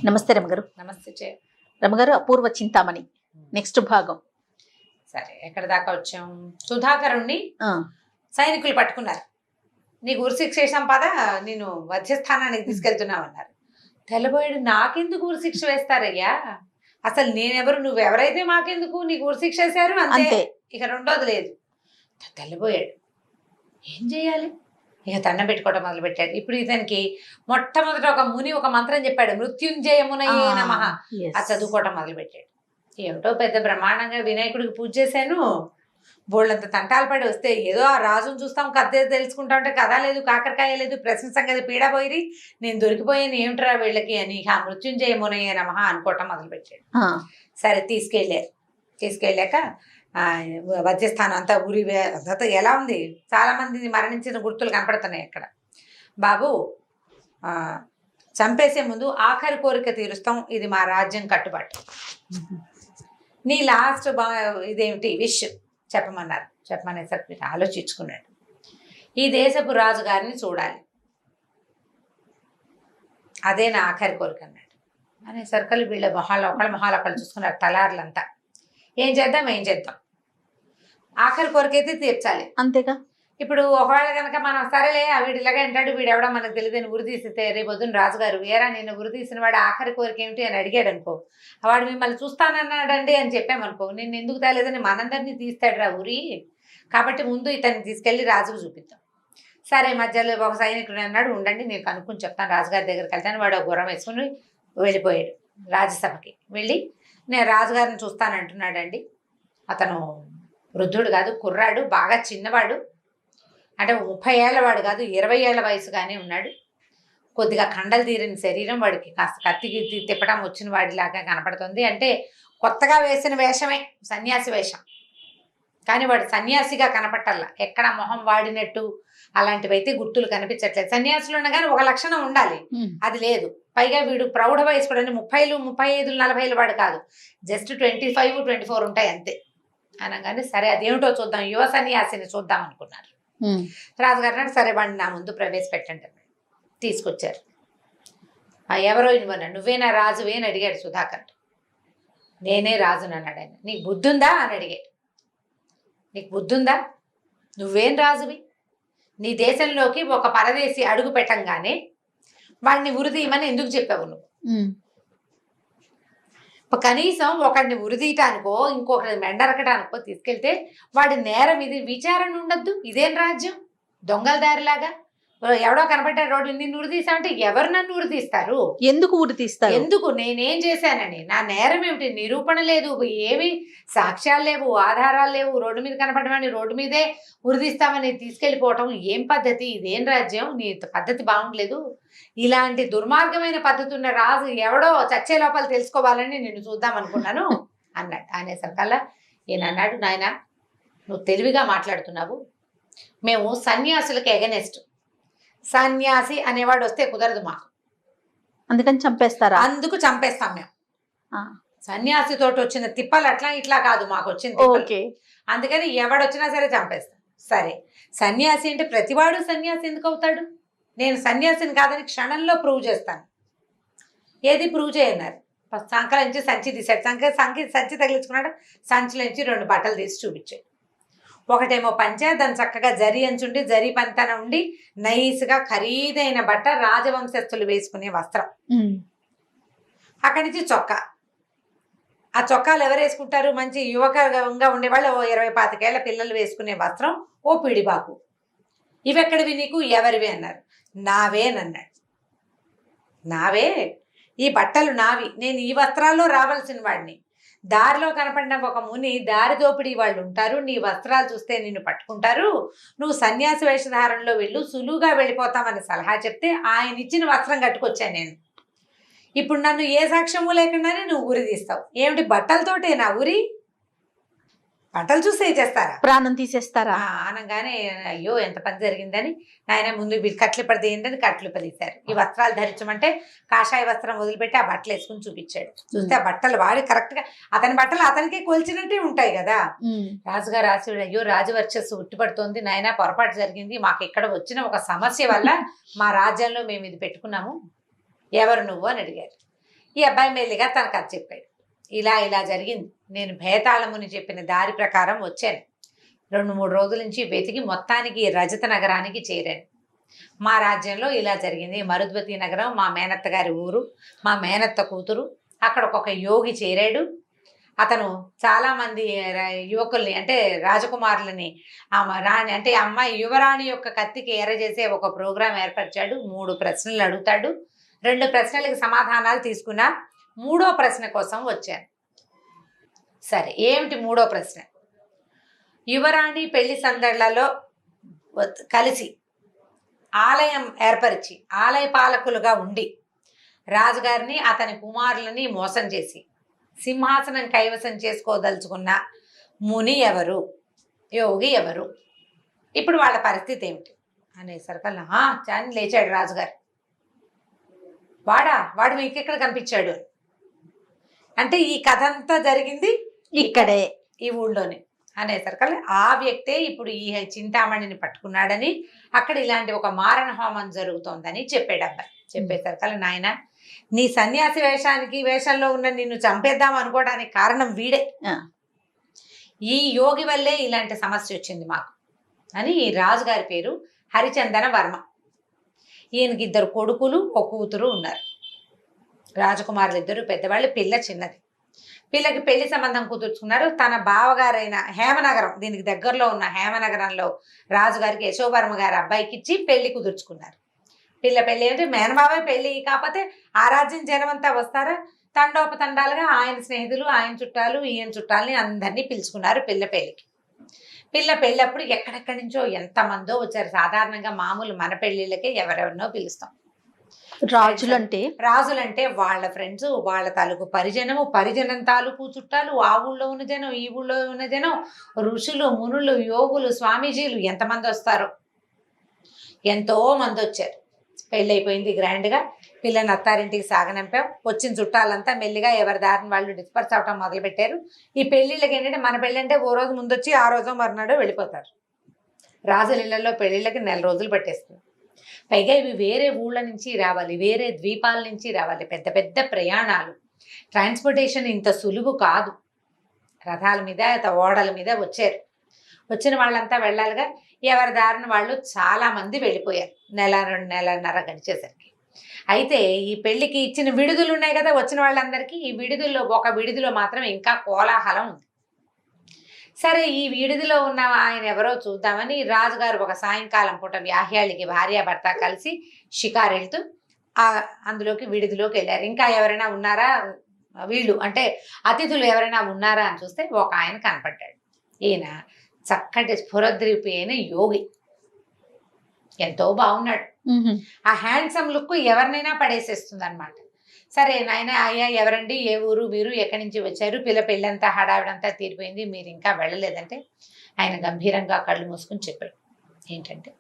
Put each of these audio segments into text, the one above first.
నమస్తే రమగారు. నమస్తే. రమగారు, అపూర్వ చింతామణి నెక్స్ట్ భాగం. సరే, ఎక్కడ దాకా వచ్చాం? సుధాకరుణ్ణి సైనికులు పట్టుకున్నారు. నీకు ఉరిశిక్ష వేసాం పద, నేను వధ్యస్థానానికి తీసుకెళ్తున్నామన్నారు. తెల్లబోయాడు, నాకెందుకు ఉరిశిక్ష వేస్తారయ్యా, అసలు నేనెవరు, నువ్వెవరైతే మాకెందుకు, నీకు ఉరిశిక్ష వేశారు అంతే, ఇక రెండోది లేదు. తెల్లబోయాడు, ఏం చేయాలి? ఇక దండం పెట్టుకోవడం మొదలు పెట్టాడు. ఇప్పుడు ఇతనికి మొట్టమొదట ఒక ముని ఒక మంత్రం చెప్పాడు, మృత్యుంజయమునయే నమః. అది చదువుకోవటం మొదలు పెట్టాడు. ఏమిటో పెద్ద బ్రహ్మాండంగా వినాయకుడికి పూజ చేశాను, బోళ్ళంత తంటాలు పడి వస్తే ఏదో ఆ రాజును చూస్తాం, కథ తెలుసుకుంటా ఉంటే కథ లేదు, కాకరకాయ లేదు, ప్రశ్న సంగతి పీడ పోయి నేను దొరికిపోయాను, ఏమిట్రా వీళ్ళకి అని ఆ మృత్యుంజయమునయే నమః అనుకోవటం మొదలు పెట్టాడు. సరే, తీసుకెళ్ళాక వధ్యస్థానం అంతా ఊరి అంతా ఎలా ఉంది, చాలా మంది మరణించిన గుర్తులు కనపడుతున్నాయి అక్కడ. బాబు, చంపేసే ముందు ఆఖరి కోరిక తీరుస్తాం, ఇది మా రాజ్యం కట్టుబాటు, నీ లాస్ట్ ఇదేమిటి విష్ చెప్పమన్నారు. చెప్పమనేసరికి ఆలోచించుకున్నాడు. ఈ దేశపు రాజుగారిని చూడాలి, అదే నా ఆఖరి కోరిక అన్నాడు. అనేసరికి వీళ్ళ మొహాలు ఒకళ్ళు చూసుకున్నారు, తలారులంతా. ఏం చేద్దాం ఆఖరి కోరికైతే తీర్చాలి, అంతేగా. ఇప్పుడు ఒకవేళ కనుక మనం సరేలే వీడిలాగా అంటాడు, వీడెవడో మనకు తెలియదని ఉరి తీసితే రేపొద్దున రాజుగారు ఏరా నేను ఉరి తీసిన వాడు ఆఖరి కోరిక ఏమిటి అని అడిగాడు అనుకో, వాడు మిమ్మల్ని చూస్తానన్నాడండి అని చెప్పామనుకో, నేను ఎందుకు తేలేదని మనందరినీ తీస్తాడు రా ఉరి, కాబట్టి ముందు ఇతన్ని తీసుకెళ్ళి రాజుకు చూపిద్దాం. సరే, మధ్యలో ఒక సైనికుడు అన్నాడు, ఉండండి నేను కనుక్కొని చెప్తాను, రాజుగారి దగ్గరికి వెళ్తాను. వాడు గుర్రం వేసుకుని వెళ్ళిపోయాడు. రాజ్యసభకి వెళ్ళి నేను రాజుగారిని చూస్తానంటున్నాడండి. అతను వృద్ధుడు కాదు, కుర్రాడు, బాగా చిన్నవాడు, అంటే 30 ఏళ్ల వాడు కాదు, 20 ఏళ్ల వయసుగానే ఉన్నాడు. కొద్దిగా కండలు తీరిన శరీరం, వాడికి కాస్త కత్తికి తిప్పడం వచ్చిన వాడిలాగా కనపడుతుంది. అంటే కొత్తగా వేసిన వేషమే, సన్యాసి వేషం, కానీ వాడు సన్యాసిగా కనపట్టాల, ఎక్కడ మొహం వాడినట్టు అలాంటివైతే గుర్తులు కనిపించట్లేదు. సన్యాసులు ఉండగానే ఒక లక్షణం ఉండాలి, అది లేదు. పైగా వీడు ప్రౌఢ వయసు కూడా 30, 35, 40 వాడు కాదు, జస్ట్ 25, 24 ఉంటాయి అంతే. అనగానే సరే అదేమిటో చూద్దాం, యువ సన్యాసిని చూద్దాం అనుకున్నారు. రాజుగారు అన్నాడు, సరే వాడిని నా ముందు ప్రవేశపెట్టండి అన్నాడు. తీసుకొచ్చారు. ఎవరో ఇవ్వన్నాడు. నువ్వేనా రాజువే అని అడిగాడు సుధాకర్. నేనే రాజుని అన్నాడు ఆయన. నీకు బుద్ధుందా అని అడిగాడు. నీకు బుద్ధుందా, నువ్వేం రాజువి, నీ దేశంలోకి ఒక పరదేశి అడుగు పెట్టంగానే వాడిని ఉరిదీయమని ఎందుకు చెప్పావు నువ్వు? కనీసం ఒకడిని ఉరిదీయటానికో ఇంకొకటి మెండరకటానికో తీసుకెళ్తే వాడి నేరం ఇది విచారణ ఉండద్దు. ఇదేం రాజ్యం, దొంగల దారిలాగా ఎవడో కనబడ్డాడు రోడ్డు, నిన్ను ఉరిదీసామంటే ఎవరు నన్ను ఉరిదీస్తారు? ఎందుకు ఉరిదీస్తారు? ఎందుకు, నేనేం చేశానని, నా నేరం ఏమిటి, నిరూపణ లేదు, ఏమి సాక్ష్యాలు లేవు, ఆధారాలు లేవు, రోడ్డు మీద కనపడమని రోడ్డు మీదే ఉరిదీస్తామని తీసుకెళ్ళిపోవటం ఏం పద్ధతి, ఇదేం రాజ్యం, నీ పద్ధతి బాగుండలేదు. ఇలాంటి దుర్మార్గమైన పద్ధతి ఉన్న రాజు ఎవడో చచ్చే లోపల తెలుసుకోవాలని నిన్ను చూద్దాం అనుకున్నాను అన్నాడు. అనేసరికల్లా ఈయన అన్నాడు, నాయన నువ్వు తెలివిగా మాట్లాడుతున్నావు, మేము సన్యాసులకు ఎగనెస్ట్, సన్యాసి అనేవాడు వస్తే కుదరదు మాకు, అందుకని చంపేస్తారా? అందుకు చంపేస్తాం మేము. సన్యాసి తోటి వచ్చిన తిప్పలు అట్లా ఇట్లా కాదు, మాకు వచ్చింది, అందుకని ఎవడొచ్చినా సరే చంపేస్తాం. సరే, సన్యాసి అంటే ప్రతివాడు సన్యాసి ఎందుకు అవుతాడు? నేను సన్యాసిని కాదని క్షణంలో ప్రూవ్ చేస్తాను. ఏది ప్రూవ్ చేయన్నారు? సంకలించి సంచి తీశాడు, సంచి తగిలించుకున్నాడు, సంచిలోంచి 2 బట్టలు తీసి చూపించాడు. ఒకటేమో పంచ, దాని చక్కగా జరి అంచుండి జరి పంతన ఉండి నైస్గా ఖరీదైన బట్ట, రాజవంశస్థులు వేసుకునే వస్త్రం. అక్కడి నుంచి చొక్కా. ఆ చొక్కాలు ఎవరు వేసుకుంటారు? మంచి యువకంగా ఉండేవాళ్ళు, 20-25 ఏళ్ల పిల్లలు వేసుకునే వస్త్రం, ఓ పిడిబాకు. ఇవెక్కడివి నీకు, ఎవరివి అన్నారు. నావేనన్నాడు. నావే, ఈ బట్టలు నావి, నేను ఈ వస్త్రాల్లో రావాల్సిన వాడిని. దారిలో కనపడిన ఒక ముని దారి దోపిడీ వాళ్ళు ఉంటారు, నీ వస్త్రాలు చూస్తే నిన్ను పట్టుకుంటారు, నువ్వు సన్యాసి వేషధారణలో వెళ్ళు, సులువుగా వెళ్ళిపోతామని సలహా చెప్తే ఆయన ఇచ్చిన వస్త్రం కట్టుకొచ్చాను నేను. ఇప్పుడు నన్ను ఏ సాక్ష్యము లేకుండానే నువ్వు ఉరి తీస్తావు. ఏమిటి, బట్టలతోటే నా ఉరి? బట్టలు చూస్తే చేస్తారా, ప్రాణం తీసేస్తారా? అనగానే అయ్యో ఎంత పని జరిగిందని ఆయన ముందు కట్లు పడితేయండి కట్లు పదిశారు. ఈ వస్త్రాలు ధరించమంటే కాషాయ వస్త్రం వదిలిపెట్టి ఆ బట్టలు వేసుకుని చూపించాడు. చూస్తే ఆ బట్టలు వాడి కరెక్ట్ గా అతని బట్టలు అతనికి కొలిచినట్టే ఉంటాయి కదా. రాజుగారు రాసి, అయ్యో రాజవర్చస్సు ఉట్టిపడుతోంది నాయన, పొరపాటు జరిగింది, మాకు ఇక్కడ వచ్చిన ఒక సమస్య వల్ల మా రాజ్యంలో మేము ఇది పెట్టుకున్నాము, ఎవరు నువ్వు అని అడిగారు. ఈ అబ్బాయి మెల్లిగా తన కథ చెప్పాడు. ఇలా ఇలా జరిగింది, నేను భేతాళముని చెప్పిన దారి ప్రకారం వచ్చాను. 2-3 రోజుల నుంచి వెతికి మొత్తానికి రజత నగరానికి చేరాను. మా రాజ్యంలో ఇలా జరిగింది. మరుద్వతి నగరం మా మేనత్త గారి ఊరు, మా మేనత్త కూతురు. అక్కడ ఒక యోగి చేరాడు. అతను చాలామంది యువకుల్ని అంటే రాజకుమారులని రాణి అంటే అమ్మాయి యువరాణి యొక్క కత్తికి ఎర్రజేసే ఒక ప్రోగ్రాం ఏర్పరిచాడు. 3 ప్రశ్నలు అడుగుతాడు. 2 ప్రశ్నలకు సమాధానాలు తీసుకున్నా. 3వ ప్రశ్న కోసం వచ్చాను. సరే, ఏమిటి 3వ ప్రశ్న? యువరాణి పెళ్లి సందళ్లలో కలిసి ఆలయం ఏర్పరిచి ఆలయ పాలకులుగా ఉండి రాజుగారిని అతని కుమారులని మోసం చేసి సింహాసనం కైవసం చేసుకోదలుచుకున్న ముని ఎవరు, యోగి ఎవరు, ఇప్పుడు వాళ్ళ పరిస్థితి ఏమిటి అనేసరికల్లా చాని లేచాడు రాజుగారు. వాడు మీకు ఎక్కడ కనిపించాడు అంటే ఈ కథ అంతా జరిగింది ఇక్కడే ఈ ఊళ్ళోనే అనేసరికల్లా ఆ వ్యక్తే ఇప్పుడు ఈ చింతామణిని పట్టుకున్నాడని, అక్కడ ఇలాంటి ఒక మారణ హోమం జరుగుతోందని చెప్పాడు అబ్బాయి. చెప్పేసరికల్లా నాయన, నీ సన్యాసి వేషంలో ఉన్న నిన్ను చంపేద్దాం అనుకోవడానికి కారణం వీడే. ఈ యోగి వల్లే ఇలాంటి సమస్య వచ్చింది మాకు అని. ఈ రాజుగారి పేరు హరిచందన వర్మ. ఈయనకి 2 కొడుకులు, ఒక కూతురు ఉన్నారు. రాజకుమారులు 2 పెద్దవాళ్ళు, పిల్ల చిన్నది. పిల్లకి పెళ్లి సంబంధం కుదుర్చుకున్నారు. తన బావగారైన హేమనగరం, దీనికి దగ్గరలో ఉన్న హేమనగరంలో రాజుగారికి యశోవర్మ గారి అబ్బాయికి ఇచ్చి పెళ్లి కుదుర్చుకున్నారు. పిల్ల పెళ్లి అంటే మేనబాబే పెళ్లి, కాకపోతే ఆ రాజ్యం జనం అంతా వస్తారా, తండోపతండాలుగా ఆయన స్నేహితులు, ఆయన చుట్టాలు, ఈయన చుట్టాలని అందరినీ పిలుచుకున్నారు పిల్ల పెళ్లికి. పిల్ల పెళ్ళప్పుడు ఎక్కడెక్కడి నుంచో ఎంతమందో వచ్చారు. సాధారణంగా మామూలు మన పెళ్లిళ్ళకే ఎవరెవరినో పిలుస్తాం. రాజులంటే వాళ్ళ ఫ్రెండ్స్, వాళ్ళ తాలూకు పరిజనం తాలూకు చుట్టాలు, ఆ ఊళ్ళో ఉన్న జనం, ఈ ఊళ్ళో ఉన్న జనం, ఋషులు, మునులు, యోగులు, స్వామీజీలు ఎంతమంది వస్తారో. ఎంతో మంది వచ్చారు. పెళ్ళైపోయింది గ్రాండ్గా. పిల్లని అత్తారింటికి సాగనంపాం. వచ్చిన చుట్టాలంతా మెల్లిగా ఎవరి దారిని వాళ్ళు డిస్పర్స్ అవటం మొదలుపెట్టారు. ఈ పెళ్లిళ్ళకి ఏంటంటే మన పెళ్ళి అంటే ఓ రోజు ముందు వచ్చి ఆ రోజు మరునాడు వెళ్ళిపోతారు. రాజుల ఇళ్లలో పెళ్లిళ్ళకి 1 రోజులు పట్టేస్తుంది. పైగా ఇవి వేరే ఊళ్ళ నుంచి రావాలి, వేరే ద్వీపాల నుంచి రావాలి, పెద్ద పెద్ద ప్రయాణాలు. ట్రాన్స్పోర్టేషన్ ఇంత సులువు కాదు. రథాల మీద, ఓడల మీద వచ్చారు. వచ్చిన వాళ్ళంతా వెళ్ళాలిగా. ఎవరి దారిన వాళ్ళు చాలామంది వెళ్ళిపోయారు. 1-2 నెలన్నర గడిచేసరికి. అయితే ఈ పెళ్లికి ఇచ్చిన విడుదలు ఉన్నాయి కదా వచ్చిన వాళ్ళందరికీ. ఈ విడుదల్లో ఒక విడుదలో మాత్రం ఇంకా కోలాహలం ఉంది. సరే, ఈ విడుదలో ఉన్న ఆయన ఎవరో చూద్దామని రాజుగారు ఒక సాయంకాలం పూట వ్యాహ్యాళికి భార్యాభర్త కలిసి షికారు వెళ్తూ అందులోకి విడుదలోకి వెళ్ళారు. ఇంకా ఎవరైనా ఉన్నారా, వీళ్ళు అంటే అతిథులు ఎవరైనా ఉన్నారా అని చూస్తే ఒక ఆయన కనపడ్డాడు. ఈయన చక్కటి స్ఫురద్రూపి అయిన యోగి. ఎంతో బాగున్నాడు. ఆ హ్యాండ్సమ్ లుక్ ఎవరినైనా పడేసేస్తుంది అనమాట. సరే నాయన, అయ్యా ఎవరండి, ఏ ఊరు, మీరు ఎక్కడి నుంచి వచ్చారు, పిల్ల పెళ్ళంతా హడావిడంతా తీరిపోయింది, మీరు ఇంకా వెళ్ళలేదంటే ఆయన గంభీరంగా కళ్ళు మూసుకుని చెప్పాడు. ఏంటంటే,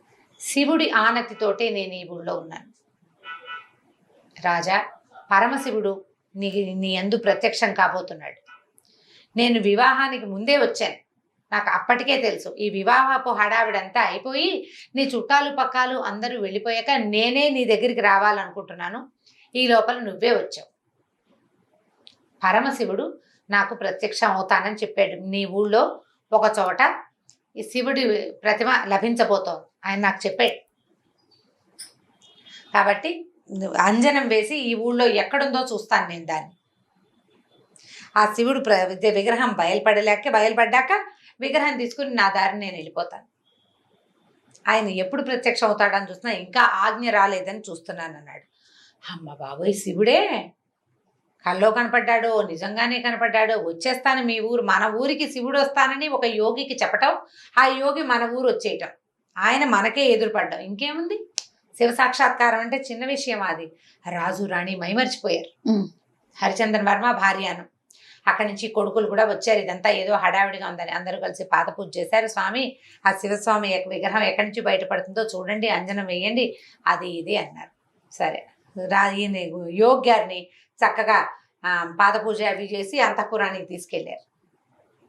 శివుడి ఆనతితోటే నేను ఈ ఊళ్ళో ఉన్నాను రాజా. పరమశివుడు నీ యందు ప్రత్యక్షం కాబోతున్నాడు. నేను వివాహానికి ముందే వచ్చాను. నాకు అప్పటికే తెలుసు ఈ వివాహపు హడావిడంతా అయిపోయి నీ చుట్టాలు పక్కాలు అందరూ వెళ్ళిపోయాక నేనే నీ దగ్గరికి రావాలనుకుంటున్నాను. ఈ లోపల నువ్వే వచ్చావు. పరమశివుడు నాకు ప్రత్యక్షం అవుతానని చెప్పాడు. నీ ఊళ్ళో ఒక చోట ఈ శివుడి ప్రతిమ లభించబోతోంది ఆయన నాకు చెప్పాడు. కాబట్టి అంజనం వేసి ఈ ఊళ్ళో ఎక్కడుందో చూస్తాను నేను దాన్ని. ఆ శివుడు విగ్రహం బయలుపడ్డాక విగ్రహం తీసుకుని నా దారిని నేను వెళ్ళిపోతాను. ఆయన ఎప్పుడు ప్రత్యక్షం అవుతాడని చూస్తున్నా, ఇంకా ఆజ్ఞ రాలేదని చూస్తున్నాను అన్నాడు. అమ్మ బాబోయ్, శివుడే కల్లో కనపడ్డాడో నిజంగానే కనపడ్డాడో. వచ్చేస్తాను మీ ఊరు, మన ఊరికి శివుడు వస్తానని ఒక యోగికి చెప్పటం, ఆ యోగి మన ఊరు వచ్చేయటం, ఆయన మనకే ఎదురుపడ్డాం. ఇంకేముంది, శివ సాక్షాత్కారం అంటే చిన్న విషయం. అది రాజు రాణి మైమర్చిపోయారు. హరిచందన్ వర్మ భార్యను. అక్కడి నుంచి కొడుకులు కూడా వచ్చారు. ఇదంతా ఏదో హడావిడిగా ఉందని అందరూ కలిసి పాద పూజ చేశారు. స్వామి, ఆ శివస్వామి విగ్రహం ఎక్కడి నుంచి బయటపడుతుందో చూడండి, అంజనం వేయండి, అది ఇది అన్నారు. సరే, యోగ్ గారిని చక్కగా పాద పూజ అవి చేసి అంతఃపురానికి తీసుకెళ్లారు.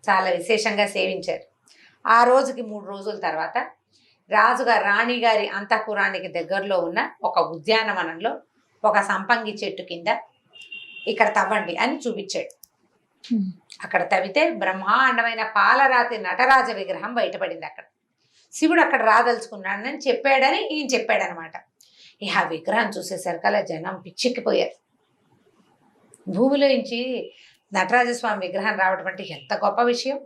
చాలా విశేషంగా సేవించారు. ఆ రోజుకి 3 రోజుల తర్వాత రాజుగారు రాణిగారి అంతఃపురానికి దగ్గరలో ఉన్న ఒక ఉద్యానవనంలో ఒక సంపంగి చెట్టు కింద ఇక్కడ తవ్వండి అని చూపించాడు. అక్కడ తవ్వితే బ్రహ్మాండమైన పాలరాతి నటరాజ విగ్రహం బయటపడింది. అక్కడ శివుడు అక్కడ రాదలుచుకున్నాడని చెప్పాడని ఈయన చెప్పాడనమాట. ఇక ఆ విగ్రహం చూసేసరికల్లా జనం పిచ్చెక్కిపోయారు. భూమిలో నుంచి నటరాజస్వామి విగ్రహం రావడం అంటే ఎంత గొప్ప విషయం.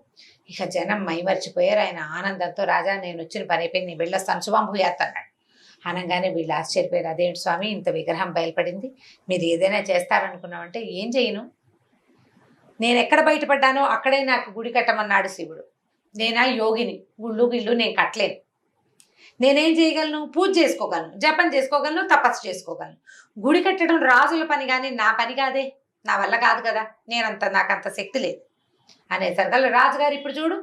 ఇక జనం మైమర్చిపోయారు. ఆయన ఆనందంతో, రాజా నేను వచ్చిన పని అయిపోయింది, నేను వెళ్ళొస్తాను, శుభం భూయాత్ అన్నాడు. అనగానే వీళ్ళు ఆశ్చర్యపోయారు. అదేంటి స్వామి ఇంత విగ్రహం బయలుపడింది, మీరు ఏదైనా చేస్తారనుకున్నామంటే ఏం చేయను, నేను ఎక్కడ బయటపడ్డానో అక్కడే నాకు గుడి కట్టమన్నాడు శివుడు. నేనా యోగిని, గుళ్ళు నేను కట్టలేను. నేనేం చేయగలను, పూజ చేసుకోగలను, జపం చేసుకోగలను, తపస్సు చేసుకోగలను. గుడి కట్టడం రాజుల పని కానీ నా పని కాదే, నా వల్ల కాదు కదా, నాకంత శక్తి లేదు అనేసరికల్లా రాజుగారు ఇప్పుడు చూడు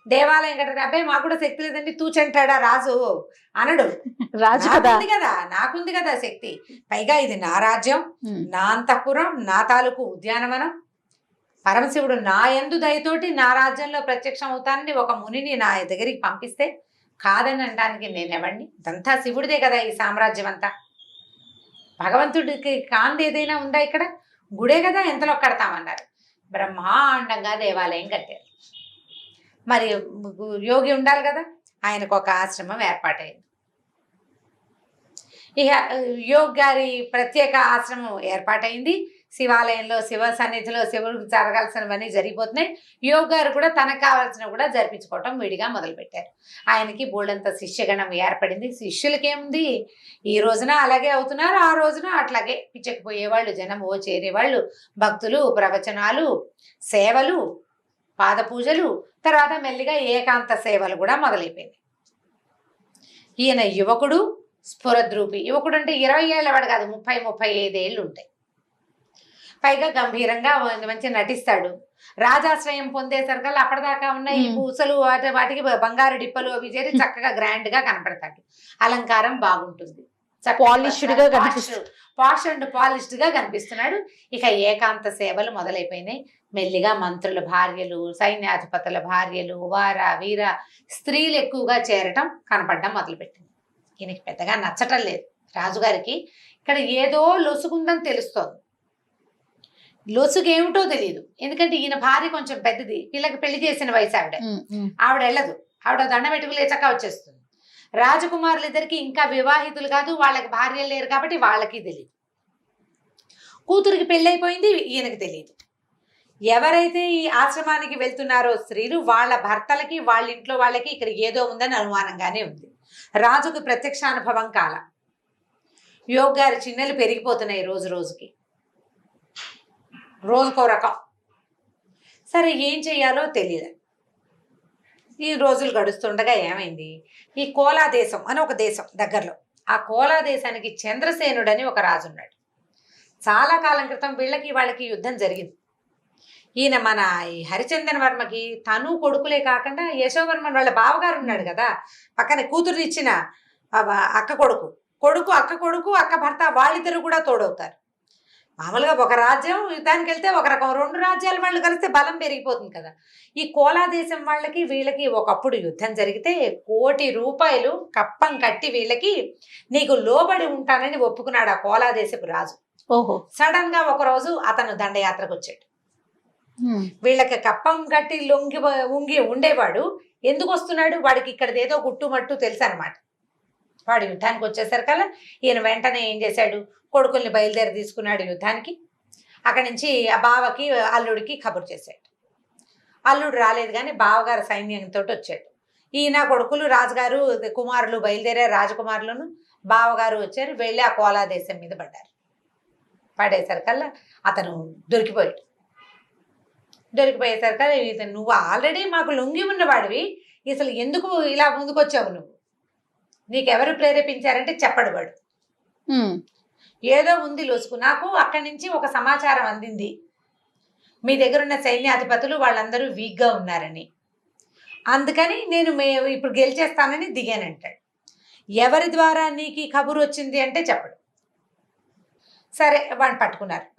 దేవాలయం కట్టారు. అబ్బాయి మాకు కూడా శక్తి లేదండి తూచంటాడా రాజు అనడు. రాజు నాకుంది కదా శక్తి, పైగా ఇది నా రాజ్యం, నా అంతఃపురం, నా తాలూకు ఉద్యానవనం. పరమశివుడు నా యందు దయతోటి నా రాజ్యంలో ప్రత్యక్షం అవుతానని ఒక మునిని నా దగ్గరికి పంపిస్తే కాదని అనడానికి నేనెవండి? ఇదంతా శివుడిదే కదా ఈ సామ్రాజ్యం అంతా. భగవంతుడికి కాంతి ఏదైనా ఉందా ఇక్కడ? గుడే కదా, ఎంతలో కడతామన్నారు. బ్రహ్మాండంగా దేవాలయం కట్టారు. మరి యోగి ఉండాలి కదా, ఆయనకు ఒక ఆశ్రమం ఏర్పాటైంది. ఇక యోగి గారి ప్రత్యేక ఆశ్రమం ఏర్పాటైంది. శివాలయంలో శివ సన్నిధిలో శివుడికి జరగాల్సినవన్నీ జరిగిపోతున్నాయి. యోగి గారు కూడా తనకు కావాల్సినవి కూడా జరిపించుకోవటం విడిగా మొదలుపెట్టారు. ఆయనకి బోల్డంత శిష్యగణం ఏర్పడింది. శిష్యులకేముంది, ఈ రోజున అలాగే అవుతున్నారు, ఆ రోజున అట్లాగే పిచ్చకపోయేవాళ్ళు జనం, ఓ చేరేవాళ్ళు, భక్తులు, ప్రవచనాలు, సేవలు, పాద పూజలు, తర్వాత మెల్లిగా ఏకాంత సేవలు కూడా మొదలైపోయింది. ఈయన యువకుడు, స్ఫురద్రూపి. యువకుడు అంటే 20 ఏళ్ళ వాడు కాదు, 30-35 ఏళ్ళు ఉంటాయి. పైగా గంభీరంగా మంచి నటిస్తాడు. రాజాశ్రయం పొందేసరికల్లా అప్పటిదాకా ఉన్న ఈ పూసలు వాటికి బంగారు డిప్పలు అవి చేరి చక్కగా గ్రాండ్ గా కనపడతాడు. అలంకారం బాగుంటుంది, పాష్ అండ్ పాలిష్డ్ గా కనిపిస్తున్నాడు. ఇక ఏకాంత సేవలు మొదలైపోయినాయి. మెల్లిగా మంత్రుల భార్యలు, సైన్యాధిపతుల భార్యలు, వార వీర స్త్రీలు ఎక్కువగా చేరటం కనపడడం మొదలుపెట్టింది. ఈయనకి పెద్దగా నచ్చటం లేదు రాజుగారికి. ఇక్కడ ఏదో లొసుగుందని తెలుస్తోంది. లొసుగేమిటో తెలియదు. ఎందుకంటే ఈయన భార్య కొంచెం పెద్దది, పిల్లకి పెళ్లి చేసిన వయసు ఆవిడ వెళ్ళదు. ఆవిడ దండ పెట్టుకు లేచక్క వచ్చేస్తుంది. రాజకుమారులు ఇద్దరికి ఇంకా వివాహితులు కాదు, వాళ్ళకి భార్యలు లేరు కాబట్టి వాళ్ళకి తెలియదు. కూతురికి పెళ్ళైపోయింది, ఈయనకి తెలియదు. ఎవరైతే ఈ ఆశ్రమానికి వెళ్తున్నారో స్త్రీలు, వాళ్ళ భర్తలకి వాళ్ళ ఇంట్లో వాళ్ళకి ఇక్కడ ఏదో ఉందని అనుమానంగానే ఉంది. రాజుకు ప్రత్యక్షానుభవం కాల. యోగి గారి చిన్నలు పెరిగిపోతున్నాయి రోజు రోజుకి, రోజుకో రకం. సరే ఏం చెయ్యాలో తెలియదు. ఈ రోజులు గడుస్తుండగా ఏమైంది, ఈ కోలా దేశం అని ఒక దేశం దగ్గరలో, ఆ కోలా దేశానికి చంద్రసేనుడని ఒక రాజు ఉన్నాడు. చాలా కాలం క్రితం వాళ్ళకి యుద్ధం జరిగింది. ఈయన మన ఈ హరిచందన్ వర్మకి తను కొడుకులే కాకుండా యశోవర్మన్ వాళ్ళ బావగారు ఉన్నాడు కదా, పక్కన కూతురు ఇచ్చిన అక్క కొడుకు అక్క భర్త, వాళ్ళిద్దరు కూడా తోడవుతారు. మామూలుగా ఒక రాజ్యం యుద్ధానికి వెళ్తే ఒక రకం, 2 రాజ్యాల వాళ్ళు కలిస్తే బలం పెరిగిపోతుంది కదా. ఈ కోలా దేశం వాళ్ళకి వీళ్ళకి ఒకప్పుడు యుద్ధం జరిగితే 1 కోటి రూపాయలు కప్పం కట్టి వీళ్ళకి నీకు లోబడి ఉంటానని ఒప్పుకున్నాడు ఆ కోలా దేశపు రాజు. ఓహో. సడన్ గా ఒక రోజు అతను దండయాత్రకు వచ్చాడు. వీళ్ళకి కప్పం కట్టి ఉంగి ఉండేవాడు ఎందుకు వస్తున్నాడు, వాడికి ఇక్కడదేదో గుట్టుమట్టు తెలుసు అనమాట. వాడు యుద్ధానికి వచ్చేసరికల్లా ఈయన వెంటనే ఏం చేశాడు, కొడుకుల్ని బయలుదేరి తీసుకున్నాడు యుద్ధానికి. అక్కడి నుంచి ఆ బావకి అల్లుడికి కబురు చేశాడు. అల్లుడు రాలేదు కానీ బావగారు సైన్యంతో వచ్చాడు. ఈయన కొడుకులు, రాజుగారు కుమారులు బయలుదేరే రాజకుమారులను, బావగారు వచ్చారు. వెళ్ళి ఆ కోలా దేశం మీద పడేసరికల్లా అతను దొరికిపోయేసరికల్లా ఇతను, నువ్వు ఆల్రెడీ మాకు లొంగి ఉన్నవాడివి, అసలు ఎందుకు ఇలా ముందుకు వచ్చావు, నువ్వు నీకెవరు ప్రేరేపించారంటే చెప్పడు వాడు. ఏదో ఉంది లొసుకు, నాకు అక్కడి నుంచి ఒక సమాచారం అందింది, మీ దగ్గర ఉన్న సైన్యాధిపతులు వాళ్ళందరూ వీక్గా ఉన్నారని, అందుకని నేను ఇప్పుడు గెలిచేస్తానని దిగానంటాడు. ఎవరి ద్వారా నీకు ఈ కబురు వచ్చింది అంటే చెప్పడు. సరే వాడిని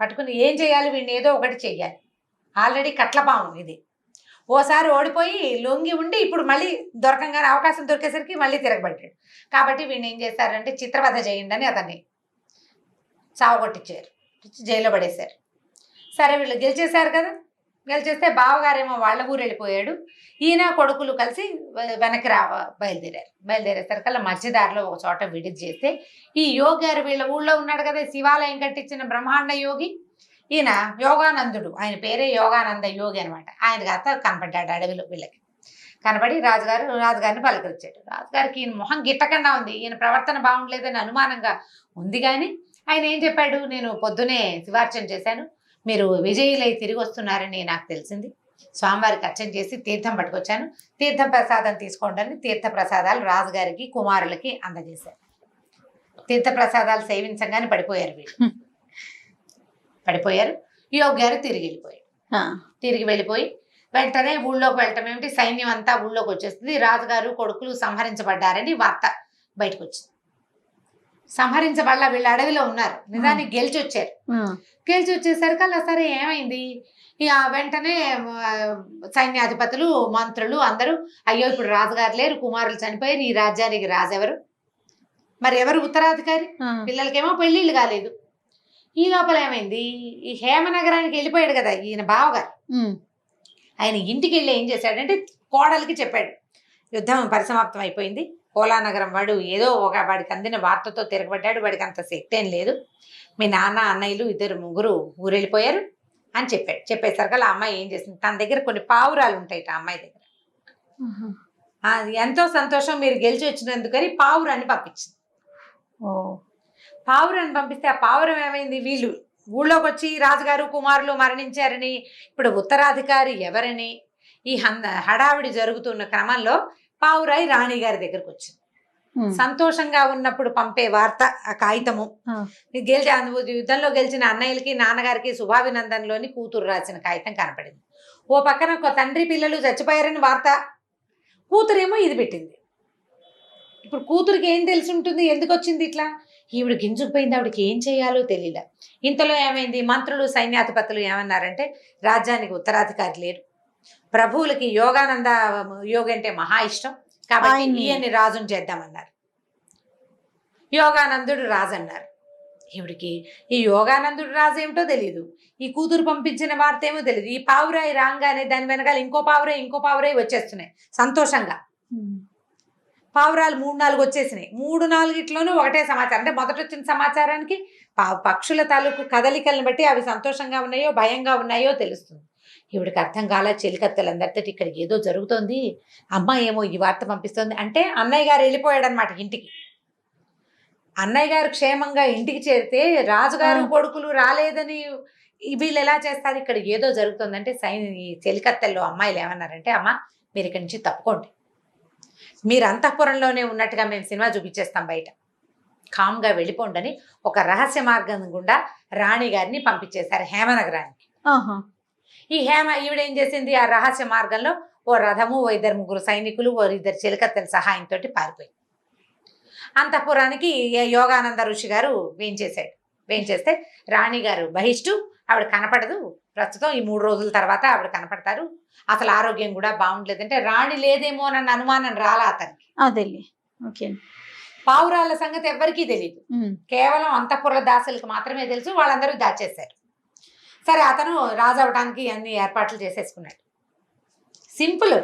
పట్టుకుని ఏం చేయాలి, వీడిని ఏదో ఒకటి చెయ్యాలి. ఆల్రెడీ కట్లపాము ఇది, ఓసారి ఓడిపోయి లొంగి ఉండి ఇప్పుడు మళ్ళీ దొరకంగానే అవకాశం దొరికేసరికి మళ్ళీ తిరగబడ్డాడు. కాబట్టి వీడిని ఏం చేశారంటే చిత్రవధ చేయండి అని అతన్ని చావగొట్టించారు, జైల్లో పడేశారు. సరే వీళ్ళు గెలిచేశారు కదా, గెలిచేస్తే బావగారేమో వాళ్ళ ఊరు వెళ్ళిపోయాడు. ఈయన కొడుకులు కలిసి వెనక్కి బయలుదేరేసరికల్లా మధ్యదారిలో ఒక చోట విడిది చేస్తే ఈ యోగి గారు వీళ్ళ ఊళ్ళో ఉన్నాడు కదా, శివాలయం కట్టించిన బ్రహ్మాండ యోగి, ఈయన యోగానందుడు, ఆయన పేరే యోగానంద యోగి అనమాట. ఆయన కాస్త కనపడ్డాడు అడవిలో. వీళ్ళకి కనబడి రాజుగారిని పలకరించాడు. రాజుగారికి ఈయన మొహం గిట్టకుండా ఉంది, ఈయన ప్రవర్తన బాగుండలేదని అనుమానంగా ఉంది. కానీ ఆయన ఏం చెప్పాడు, నేను పొద్దునే శివార్చన చేశాను, మీరు విజయులై తిరిగి వస్తున్నారని నాకు తెలిసింది, స్వామివారికి అర్చన చేసి తీర్థం పట్టుకొచ్చాను, తీర్థం ప్రసాదం తీసుకోండి అని తీర్థ ప్రసాదాలు రాజుగారికి కుమారులకి అందజేశారు. తీర్థ ప్రసాదాలు సేవించగానే పడిపోయారు వీళ్ళు. పడిపోయారు. యోగి గారు తిరిగి వెళ్ళిపోయి వెంటనే ఊళ్ళోకి వెళ్ళటం ఏమిటి, సైన్యం అంతా ఊళ్ళోకి వచ్చేస్తుంది. రాజుగారు కొడుకులు సంహరించబడ్డారని వార్త బయటకు వచ్చింది. సంహరించబడ్డ వీళ్ళు అడవిలో ఉన్నారు, నిజానికి గెలిచి వచ్చారు. గెలిచి వచ్చేసరికల్లా సరే ఏమైంది, ఇక వెంటనే సైన్యాధిపతులు మంత్రులు అందరూ అయ్యో ఇప్పుడు రాజుగారు లేరు, కుమారులు చనిపోయారు, ఈ రాజ్యానికి రాజెవరు, మరి ఎవరు ఉత్తరాధికారి, పిల్లలకేమో పెళ్ళిళ్ళు కాలేదు. ఈ లోపల ఏమైంది, ఈ హేమనగరానికి వెళ్ళిపోయాడు కదా ఈయన బావగారు, ఆయన ఇంటికి వెళ్ళి ఏం చేశాడంటే కోడలికి చెప్పాడు, యుద్ధం పరిసమాప్తం అయిపోయింది, కోలానగరం వాడు ఏదో వాడికి అందిన వార్తతో తిరగబడ్డాడు, వాడికి అంత శక్తి ఏం లేదు, మీ నాన్న అన్నయ్యలు 2-3 ఊరు వెళ్ళిపోయారు అని చెప్పాడు. చెప్పేసరికల్లా ఆ అమ్మాయి ఏం చేసింది, తన దగ్గర కొన్ని పావురాలు ఉంటాయి ఆ అమ్మాయి దగ్గర, ఎంతో సంతోషం మీరు గెలిచి వచ్చినందుకని పావురాన్ని పంపించింది. పావురాన్ని పంపిస్తే ఆ పావురం ఏమైంది, వీళ్ళు ఊళ్ళోకి వచ్చి రాజుగారు కుమారులు మరణించారని, ఇప్పుడు ఉత్తరాధికారి ఎవరని ఈ హడావిడి జరుగుతున్న క్రమంలో పావురాయి రాణి గారి దగ్గరకు వచ్చింది. సంతోషంగా ఉన్నప్పుడు పంపే వార్త ఆ కాగితము, యుద్ధంలో గెలిచిన అన్నయ్యలకి నాన్నగారికి శుభాభినందనలోని కూతురు రాసిన కాగితం కనపడింది. ఓ పక్కన ఒక తండ్రి పిల్లలు చచ్చిపోయారని వార్త, కూతురేమో ఇది పెట్టింది. ఇప్పుడు కూతురికి ఏం తెలిసి ఉంటుంది, ఎందుకు వచ్చింది ఇట్లా, ఈవిడ గింజుకుపోయింది, ఆవిడకి ఏం చేయాలో తెలియలే. ఇంతలో ఏమైంది, మంత్రులు సైన్యాధిపతులు ఏమన్నారంటే రాజ్యానికి ఉత్తరాధికారి లేరు, ప్రభువులకి యోగానంద యోగి అంటే మహా ఇష్టం కాబట్టి ఈయన్ని రాజుని చేద్దామన్నారు. యోగానందుడు రాజు అన్నారు. ఈవిడికి ఈ యోగానందుడు రాజు ఏమిటో తెలియదు, ఈ కూతురు పంపించిన వార్త ఏమో తెలియదు. ఈ పావురాయి రాగానే దాని వెనకాల ఇంకో పావురాయి వచ్చేస్తున్నాయి సంతోషంగా. పావురాలు 3-4 వచ్చేసినాయి. 3-4 ఒకటే సమాచారం, అంటే మొదట వచ్చిన సమాచారానికి పక్షుల తాలూకు కదలికలను బట్టి అవి సంతోషంగా ఉన్నాయో భయంగా ఉన్నాయో తెలుస్తుంది. ఈవిడికి అర్థం కాలే, చెలికత్తెలందరితో ఇక్కడికి ఏదో జరుగుతోంది, అమ్మాయి ఏమో ఈ వార్త పంపిస్తోంది. అంటే అన్నయ్య గారు వెళ్ళిపోయాడు అనమాట ఇంటికి. అన్నయ్య గారు క్షేమంగా ఇంటికి చేరితే రాజుగారు కొడుకులు రాలేదని వీళ్ళు ఎలా చేస్తారు, ఇక్కడ ఏదో జరుగుతుందంటే ఈ చెలికత్తెల్లో అమ్మాయిలు ఏమన్నారంటే, అమ్మ మీరు ఇక్కడి నుంచి తప్పుకోండి, మీరు అంతఃపురంలోనే ఉన్నట్టుగా మేము సినిమా చూపించేస్తాం, బయట కామ్గా వెళ్ళిపోండి అని ఒక రహస్య మార్గం గుండా రాణి గారిని పంపించేశారు హేమనగరానికి. ఈ ఈవిడేం చేసింది, ఆ రహస్య మార్గంలో ఓ రథము, ఓ 2-3 సైనికులు, ఓ 2 చెలికత్తెల సహాయంతో పారిపోయింది. అంతఃపురానికి యోగానంద ఋషి గారు వేయించేస్తే రాణి గారు బహిష్టు, ఆవిడ కనపడదు ప్రస్తుతం, ఈ 3 రోజుల తర్వాత ఆవిడ కనపడతారు, అసలు ఆరోగ్యం కూడా బాగుండలేదంటే రాణి లేదేమో అన్న అనుమానం రాలా అతనికి. పావురాళ్ళ సంగతి ఎవ్వరికీ తెలియదు, కేవలం అంతఃపుర దాసులకు మాత్రమే తెలుసు, వాళ్ళందరూ దాచేశారు. సరే అతను రాజు అవడానికి అన్ని ఏర్పాట్లు చేసేసుకున్నాడు. సింపుల్.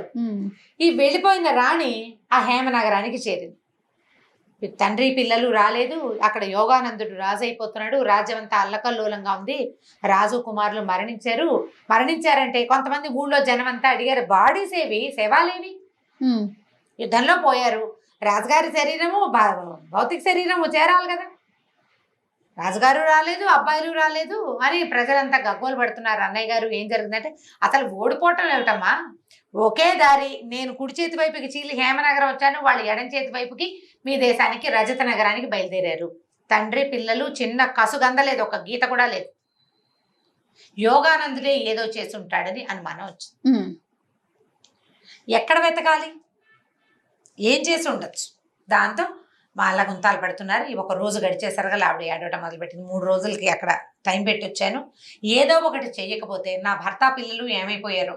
ఈ వెళ్ళిపోయిన రాణి ఆ హేమనగరానికి చేరింది. తండ్రి పిల్లలు రాలేదు, అక్కడ యోగానందుడు రాజు అయిపోతున్నాడు, రాజ్యం అంతా అల్లకల్లోలంగా ఉంది, రాజు కుమారులు మరణించారంటే కొంతమంది ఊళ్ళో జనం అంతా అడిగారు, బాడీస్ ఏవి, శవాలేవి, యుద్ధంలో పోయారు, రాజుగారి శరీరము భౌతిక శరీరము చేరాలి కదా, రాజుగారు రాలేదు, అబ్బాయిలు రాలేదు అని ప్రజలంతా గగ్గోలు పడుతున్నారు. అన్నయ్య గారు ఏం జరిగిందంటే, అసలు ఓడిపోవటం ఏమిటమ్మా, ఒకే దారి, నేను కుడి చేతి వైపుకి చీలి హేమనగరం వచ్చాను, వాళ్ళు ఎడం చేతి వైపుకి మీ దేశానికి రజత నగరానికి బయలుదేరారు, తండ్రి పిల్లలు చిన్న కసుగందలేదు, ఒక గీత కూడా లేదు, యోగానందుడే ఏదో చేసి ఉంటాడని అనుమానం వచ్చింది. ఎక్కడ వెతకాలి, ఏం చేసి ఉండొచ్చు, దాంతో వాళ్ళ గుంతాలు పడుతున్నారు. ఈ 1 రోజు గడిచేసరిగా ఆవిడ ఏడవటం మొదలుపెట్టింది. 3 రోజులకి అక్కడ టైం పెట్టి వచ్చాను, ఏదో ఒకటి చెయ్యకపోతే నా భర్త పిల్లలు ఏమైపోయారో,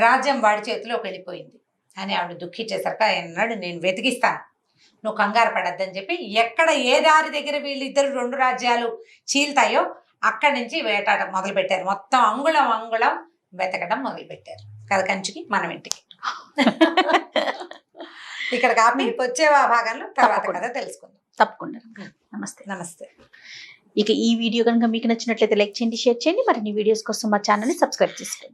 రాజ్యం వాడి చేతిలోకి వెళ్ళిపోయింది అని ఆవిడ దుఃఖించేసరికి ఆయన అన్నాడు, నేను వెతికిస్తాను, నువ్వు కంగారు పడద్దని చెప్పి, ఎక్కడ ఏ దారి దగ్గర వీళ్ళిద్దరు 2 రాజ్యాలు చీల్తాయో అక్కడి నుంచి వేటాడడం మొదలు పెట్టారు. మొత్తం అంగుళం అంగుళం వెతకడం మొదలు పెట్టారు. కథ కంచికి మనం ఇంటికి. ఇక్కడ కాపీ వచ్చే భాగంలో తర్వాత కథ తెలుసుకుందాం. తప్పకుండా. నమస్తే. నమస్తే. ఇక ఈ వీడియో కనుక మీకు నచ్చినట్లయితే లైక్ చేయండి, షేర్ చేయండి. మరిన్ని వీడియోస్ కోసం మా ఛానల్ని సబ్స్క్రైబ్ చేసుకోండి.